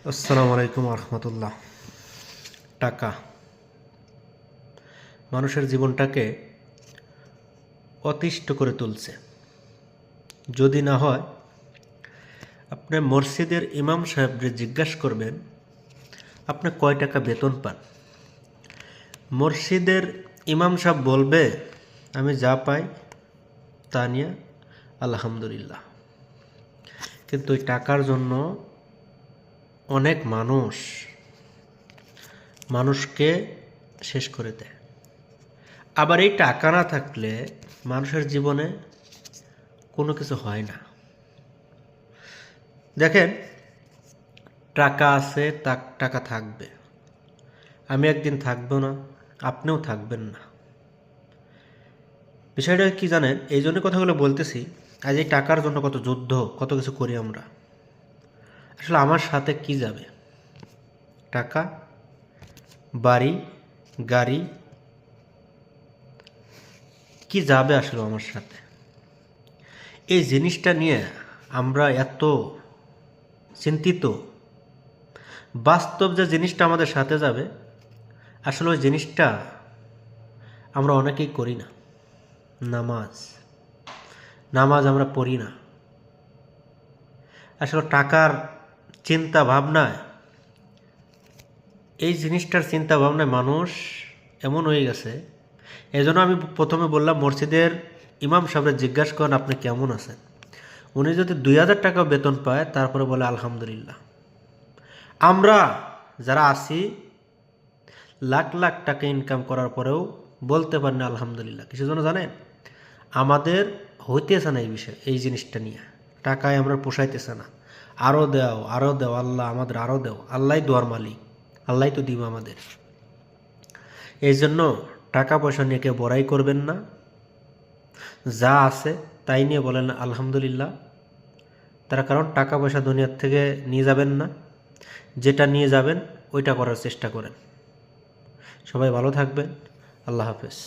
আসসালামু আলাইকুম রহমতুল্লাহ। টাকা মানুষের জীবনটাকে অতিষ্ঠ করে তুলছে। যদি না হয় আপনি মসজিদের ইমাম সাহেবরে জিজ্ঞাসা করবেন আপনি কয় টাকা বেতন পান। মসজিদের ইমাম সাহেব বলবে আমি যা পাই তা নিয়ে আলহামদুলিল্লাহ। কিন্তু ওই টাকার জন্য অনেক মানুষকে শেষ করে দেয়। আবার এই টাকা না থাকলে মানুষের জীবনে কোনো কিছু হয় না। দেখেন, টাকা আছে, টাকা থাকবে। আমি একদিন থাকবো না, আপনিও থাকবেন না। বিষয়টা কি জানেন? এই জন্য কথাগুলো বলতেছি। আজ এই টাকার জন্য কত যুদ্ধ, কত কিছু করি আমরা। আসলে আমার সাথে কি যাবে? টাকা, বাড়ি, গাড়ি, কি যাবে আসলে আমার সাথে? এই জিনিসটা নিয়ে আমরা এত চিন্তিত। বাস্তব যে জিনিসটা আমাদের সাথে যাবে, আসলে ওই জিনিসটা আমরা অনেকেই করি না। নামাজ আমরা পড়ি না। আসলে টাকার চিন্তা ভাবনায়, এই জিনিসটার চিন্তা ভাবনায় মানুষ এমন হয়ে গেছে। এই জন্য আমি প্রথমে বললাম মসজিদের ইমাম সাহেবরা জিজ্ঞাসা করেন আপনি কেমন আছেন। উনি যদি 2000 টাকা বেতন পায় তারপরে বলে আলহামদুলিল্লাহ। আমরা যারা আছি লাখ লাখ টাকা ইনকাম করার পরেও বলতে পারি না আলহামদুলিল্লাহ। কিছু জন্য জানেন, আমাদের হইতেছে না এই বিষয়, এই জিনিসটা নিয়ে। টাকায় আমরা পোষাইতেছে না। আরও দেও, আল্লাহ আমাদের আরও দেও। আল্লাহ দোয়ার মালিক, আল্লাহ তো দিব আমাদের। এই জন্য টাকা পয়সা নিয়ে কেউ বড়াই করবেন না। যা আছে তাই নিয়ে বলেন আলহামদুলিল্লাহ। তার কারণ টাকা পয়সা দুনিয়ার থেকে নিয়ে যাবেন না, যেটা নিয়ে যাবেন ওইটা করার চেষ্টা করেন। সবাই ভালো থাকবেন। আল্লাহ হাফেজ।